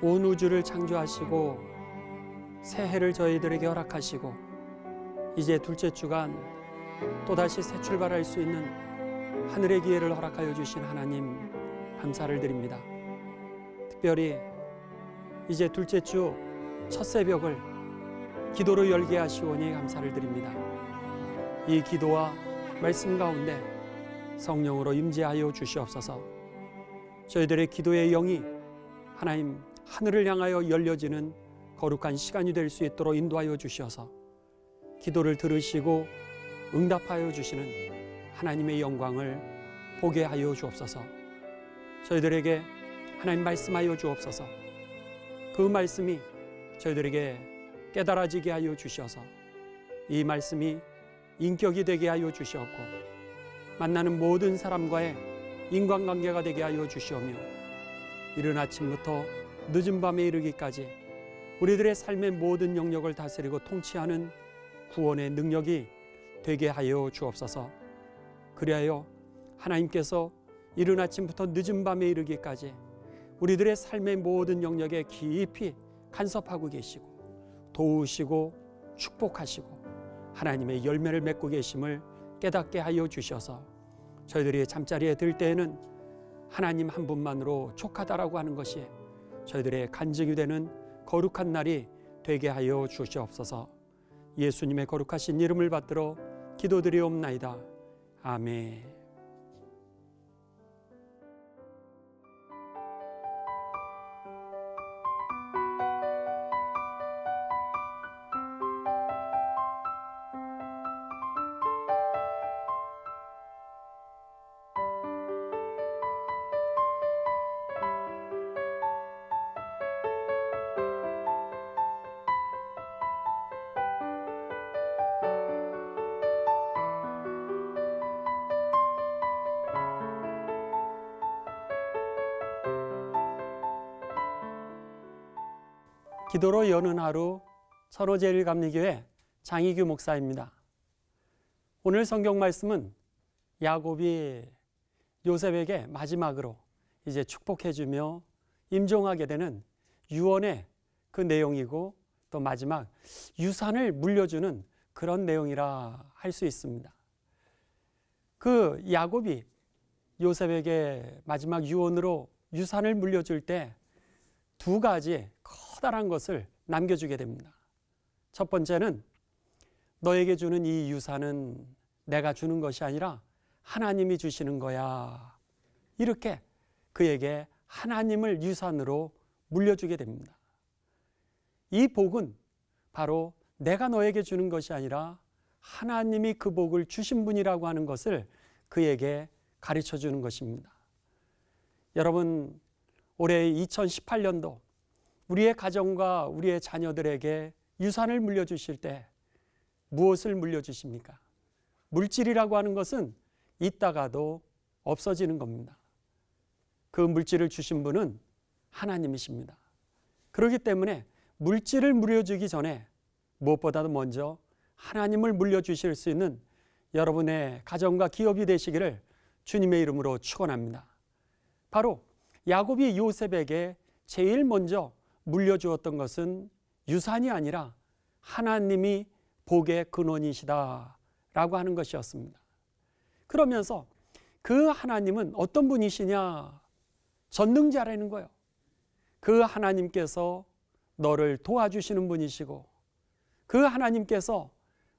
온 우주를 창조하시고 새해를 저희들에게 허락하시고 이제 둘째 주간 또다시 새 출발할 수 있는 하늘의 기회를 허락하여 주신 하나님 감사를 드립니다. 특별히 이제 둘째 주 첫 새벽을 기도로 열게 하시오니 감사를 드립니다. 이 기도와 말씀 가운데 성령으로 임재하여 주시옵소서. 저희들의 기도의 영이 하나님 하늘을 향하여 열려지는 거룩한 시간이 될 수 있도록 인도하여 주셔서 기도를 들으시고 응답하여 주시는 하나님의 영광을 보게 하여 주옵소서. 저희들에게 하나님 말씀하여 주옵소서. 그 말씀이 저희들에게 깨달아지게 하여 주셔서 이 말씀이 인격이 되게 하여 주시옵고 만나는 모든 사람과의 인간관계가 되게 하여 주시오며 이른 아침부터 늦은 밤에 이르기까지 우리들의 삶의 모든 영역을 다스리고 통치하는 구원의 능력이 되게 하여 주옵소서. 그리하여 하나님께서 이른 아침부터 늦은 밤에 이르기까지 우리들의 삶의 모든 영역에 깊이 간섭하고 계시고 도우시고 축복하시고 하나님의 열매를 맺고 계심을 깨닫게 하여 주셔서 저희들이 잠자리에 들 때에는 하나님 한 분만으로 족하다라고 하는 것이 저희들의 간증이 되는 거룩한 날이 되게 하여 주시옵소서. 예수님의 거룩하신 이름을 받들어 기도드리옵나이다. 아멘. 기도로 여는 하루 선호제일감리교회 장희규 목사입니다. 오늘 성경 말씀은 야곱이 요셉에게 마지막으로 이제 축복해주며 임종하게 되는 유언의 그 내용이고 또 마지막 유산을 물려주는 그런 내용이라 할 수 있습니다. 그 야곱이 요셉에게 마지막 유언으로 유산을 물려줄 때 두 가지 커다란 것을 남겨주게 됩니다. 첫 번째는 너에게 주는 이 유산은 내가 주는 것이 아니라 하나님이 주시는 거야. 이렇게 그에게 하나님을 유산으로 물려주게 됩니다. 이 복은 바로 내가 너에게 주는 것이 아니라 하나님이 그 복을 주신 분이라고 하는 것을 그에게 가르쳐 주는 것입니다. 여러분, 올해 2018년도 우리의 가정과 우리의 자녀들에게 유산을 물려주실 때 무엇을 물려주십니까? 물질이라고 하는 것은 있다가도 없어지는 겁니다. 그 물질을 주신 분은 하나님이십니다. 그렇기 때문에 물질을 물려주기 전에 무엇보다도 먼저 하나님을 물려주실 수 있는 여러분의 가정과 기업이 되시기를 주님의 이름으로 축원합니다. 바로 야곱이 요셉에게 제일 먼저 물려주었던 것은 유산이 아니라 하나님이 복의 근원이시다라고 하는 것이었습니다. 그러면서 그 하나님은 어떤 분이시냐? 전능자라는 거예요. 그 하나님께서 너를 도와주시는 분이시고 그 하나님께서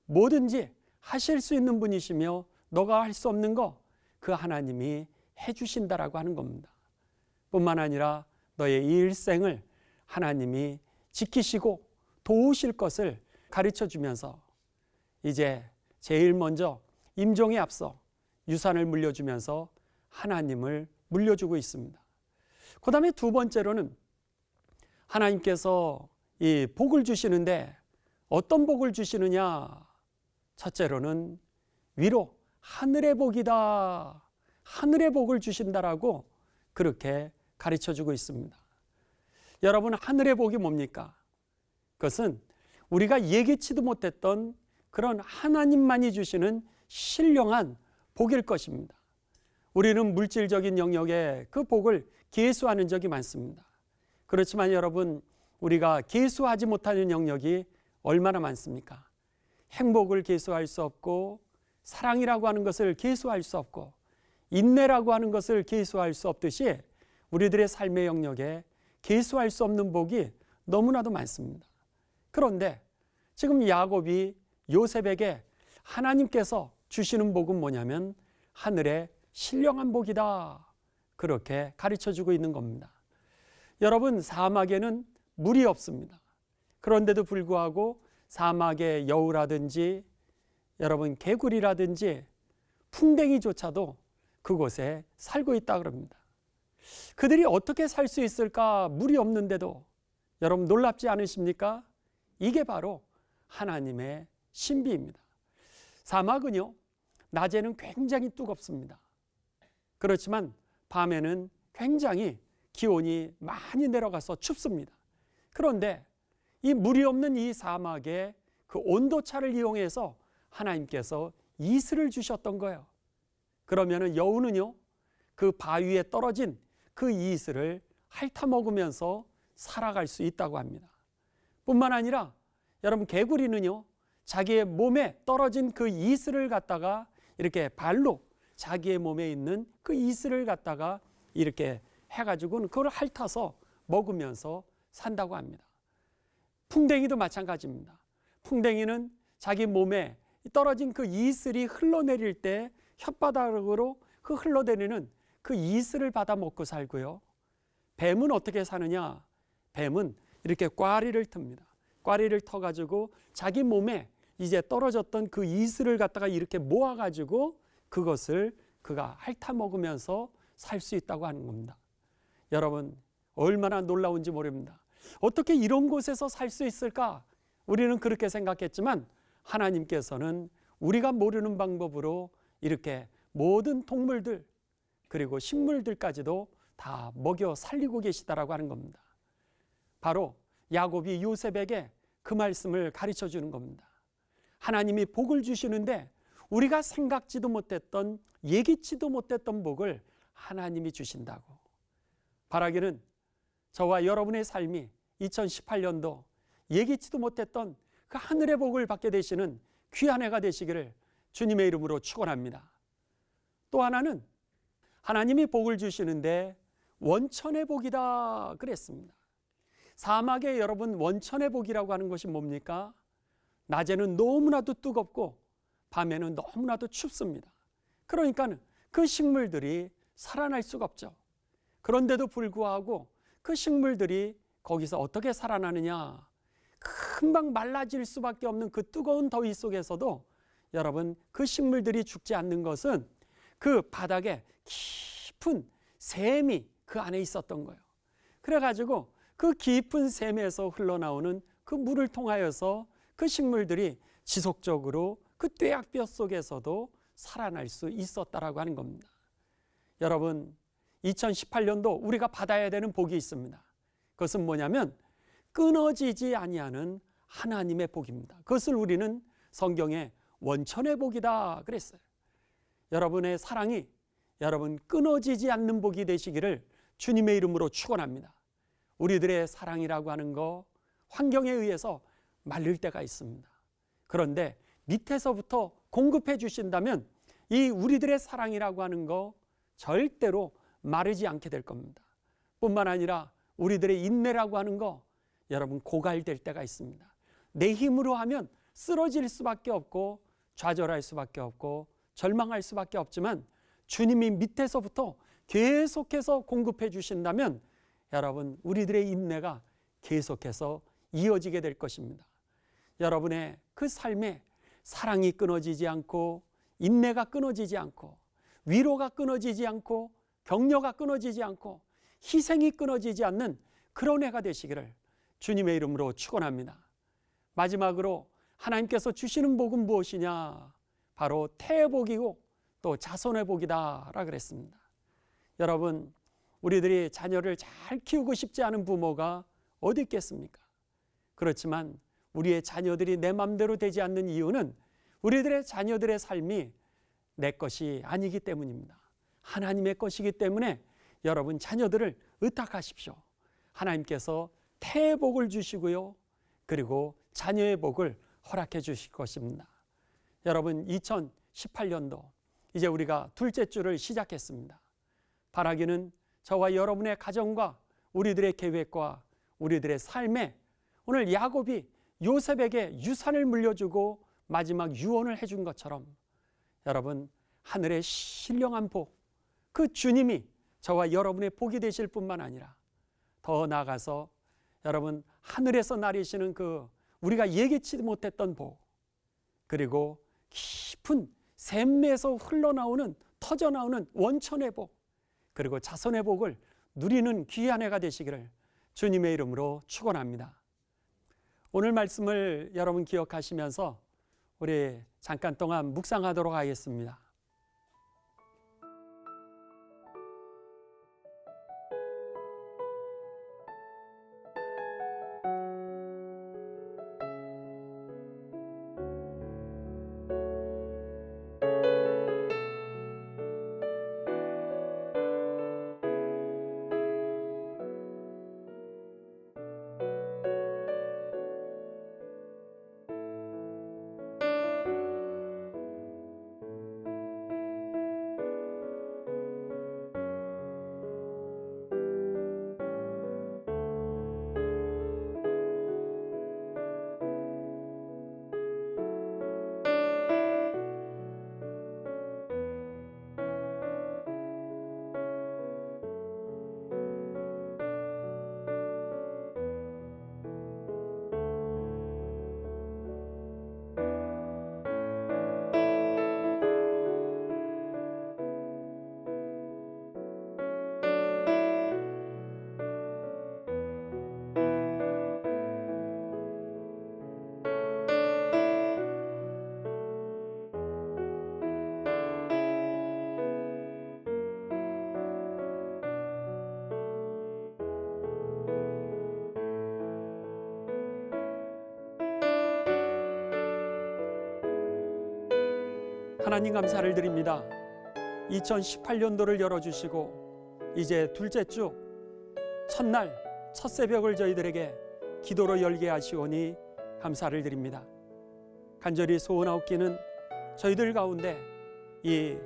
뭐든지 하실 수 있는 분이시며 너가 할 수 없는 거 그 하나님이 해주신다라고 하는 겁니다. 뿐만 아니라 너의 이 일생을 하나님이 지키시고 도우실 것을 가르쳐 주면서 이제 제일 먼저 임종에 앞서 유산을 물려주면서 하나님을 물려주고 있습니다. 그 다음에 두 번째로는 하나님께서 이 복을 주시는데 어떤 복을 주시느냐? 첫째로는 위로 하늘의 복이다. 하늘의 복을 주신다라고 그렇게 가르쳐주고 있습니다. 여러분, 하늘의 복이 뭡니까? 그것은 우리가 예기치도 못했던 그런 하나님만이 주시는 신령한 복일 것입니다. 우리는 물질적인 영역에 그 복을 계수하는 적이 많습니다. 그렇지만 여러분, 우리가 계수하지 못하는 영역이 얼마나 많습니까? 행복을 계수할 수 없고, 사랑이라고 하는 것을 계수할 수 없고, 인내라고 하는 것을 계수할 수 없듯이 우리들의 삶의 영역에 계수할 수 없는 복이 너무나도 많습니다. 그런데 지금 야곱이 요셉에게 하나님께서 주시는 복은 뭐냐면 하늘의 신령한 복이다, 그렇게 가르쳐주고 있는 겁니다. 여러분, 사막에는 물이 없습니다. 그런데도 불구하고 사막의 여우라든지 여러분 개구리라든지 풍뎅이조차도 그곳에 살고 있다 그럽니다. 그들이 어떻게 살 수 있을까? 물이 없는데도. 여러분, 놀랍지 않으십니까? 이게 바로 하나님의 신비입니다. 사막은요, 낮에는 굉장히 뜨겁습니다. 그렇지만 밤에는 굉장히 기온이 많이 내려가서 춥습니다. 그런데 이 물이 없는 이 사막에 그 온도차를 이용해서 하나님께서 이슬을 주셨던 거예요. 그러면은 여우는요, 그 바위에 떨어진 그 이슬을 핥아 먹으면서 살아갈 수 있다고 합니다. 뿐만 아니라 여러분, 개구리는요, 자기의 몸에 떨어진 그 이슬을 갖다가 이렇게 발로 자기의 몸에 있는 그 이슬을 갖다가 이렇게 해가지고는 그걸 핥아서 먹으면서 산다고 합니다. 풍뎅이도 마찬가지입니다. 풍뎅이는 자기 몸에 떨어진 그 이슬이 흘러내릴 때 혓바닥으로 그 흘러내리는 그 이슬을 받아 먹고 살고요. 뱀은 어떻게 사느냐? 뱀은 이렇게 꽈리를 틉니다. 꽈리를 터가지고 자기 몸에 이제 떨어졌던 그 이슬을 갖다가 이렇게 모아가지고 그것을 그가 핥아 먹으면서 살 수 있다고 하는 겁니다. 여러분, 얼마나 놀라운지 모릅니다. 어떻게 이런 곳에서 살 수 있을까? 우리는 그렇게 생각했지만 하나님께서는 우리가 모르는 방법으로 이렇게 모든 동물들 그리고 식물들까지도 다 먹여 살리고 계시다라고 하는 겁니다. 바로 야곱이 요셉에게 그 말씀을 가르쳐 주는 겁니다. 하나님이 복을 주시는데 우리가 생각지도 못했던, 예기치도 못했던 복을 하나님이 주신다고. 바라기는 저와 여러분의 삶이 2018년도 예기치도 못했던 그 하늘의 복을 받게 되시는 귀한 해가 되시기를 주님의 이름으로 축원합니다. 또 하나는 하나님이 복을 주시는데 원천의 복이다 그랬습니다. 사막에 여러분, 원천의 복이라고 하는 것이 뭡니까? 낮에는 너무나도 뜨겁고 밤에는 너무나도 춥습니다. 그러니까 그 식물들이 살아날 수가 없죠. 그런데도 불구하고 그 식물들이 거기서 어떻게 살아나느냐? 금방 말라질 수밖에 없는 그 뜨거운 더위 속에서도 여러분, 그 식물들이 죽지 않는 것은 그 바닥에 깊은 샘이 그 안에 있었던 거예요. 그래가지고 그 깊은 샘에서 흘러나오는 그 물을 통하여서 그 식물들이 지속적으로 그 뙤약볕 속에서도 살아날 수 있었다라고 하는 겁니다. 여러분, 2018년도 우리가 받아야 되는 복이 있습니다. 그것은 뭐냐면 끊어지지 아니하는 하나님의 복입니다. 그것을 우리는 성경에 원천의 복이다 그랬어요. 여러분의 사랑이 여러분 끊어지지 않는 복이 되시기를 주님의 이름으로 축원합니다. 우리들의 사랑이라고 하는 거 환경에 의해서 말릴 때가 있습니다. 그런데 밑에서부터 공급해 주신다면 이 우리들의 사랑이라고 하는 거 절대로 마르지 않게 될 겁니다. 뿐만 아니라 우리들의 인내라고 하는 거 여러분 고갈될 때가 있습니다. 내 힘으로 하면 쓰러질 수밖에 없고 좌절할 수밖에 없고 절망할 수밖에 없지만 주님이 밑에서부터 계속해서 공급해 주신다면 여러분 우리들의 인내가 계속해서 이어지게 될 것입니다. 여러분의 그 삶에 사랑이 끊어지지 않고 인내가 끊어지지 않고 위로가 끊어지지 않고 격려가 끊어지지 않고 희생이 끊어지지 않는 그런 해가 되시기를 주님의 이름으로 축원합니다. 마지막으로 하나님께서 주시는 복은 무엇이냐? 바로 태의 복이고 또 자손의 복이다라 그랬습니다. 여러분, 우리들이 자녀를 잘 키우고 싶지 않은 부모가 어디 있겠습니까? 그렇지만 우리의 자녀들이 내 맘대로 되지 않는 이유는 우리들의 자녀들의 삶이 내 것이 아니기 때문입니다. 하나님의 것이기 때문에 여러분 자녀들을 의탁하십시오. 하나님께서 태복을 주시고요, 그리고 자녀의 복을 허락해 주실 것입니다. 여러분, 2018년도 이제 우리가 둘째 주를 시작했습니다. 바라기는 저와 여러분의 가정과 우리들의 계획과 우리들의 삶에 오늘 야곱이 요셉에게 유산을 물려주고 마지막 유언을 해준 것처럼 여러분, 하늘의 신령한 복, 그 주님이 저와 여러분의 복이 되실 뿐만 아니라 더 나아가서 여러분, 하늘에서 나리시는 그 우리가 예기치 못했던 복, 그리고 깊은 샘에서 흘러나오는, 터져나오는 원천의 복, 그리고 자손의 복을 누리는 귀한 해가 되시기를 주님의 이름으로 축원합니다. 오늘 말씀을 여러분 기억하시면서 우리 잠깐 동안 묵상하도록 하겠습니다. 하나님 감사를 드립니다. 2018년도를 열어주시고 이제 둘째 주 첫날 첫 새벽을 저희들에게 기도로 열게 하시오니 감사를 드립니다. 간절히 소원하옵기는 저희들 가운데 이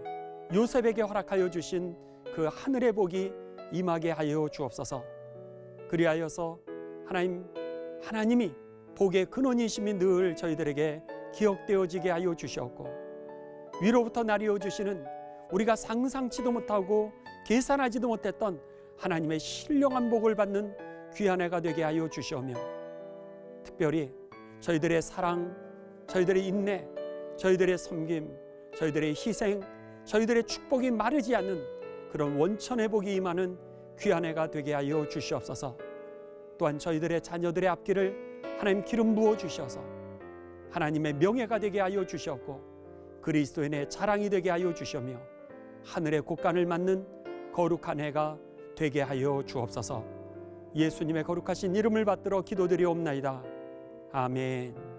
요셉에게 허락하여 주신 그 하늘의 복이 임하게 하여 주옵소서. 그리하여서 하나님이 복의 근원이심이 늘 저희들에게 기억되어지게 하여 주시옵고, 위로부터 나리어 주시는 우리가 상상치도 못하고 계산하지도 못했던 하나님의 신령한 복을 받는 귀한 해가 되게 하여 주시오며, 특별히 저희들의 사랑, 저희들의 인내, 저희들의 섬김, 저희들의 희생, 저희들의 축복이 마르지 않는 그런 원천의 복이 임하는 귀한 해가 되게 하여 주시옵소서. 또한 저희들의 자녀들의 앞길을 하나님 기름 부어 주셔서 하나님의 명예가 되게 하여 주시옵고, 그리스도인의 자랑이 되게 하여 주시며 하늘의 곳간을 맞는 거룩한 해가 되게 하여 주옵소서. 예수님의 거룩하신 이름을 받들어 기도드리옵나이다. 아멘.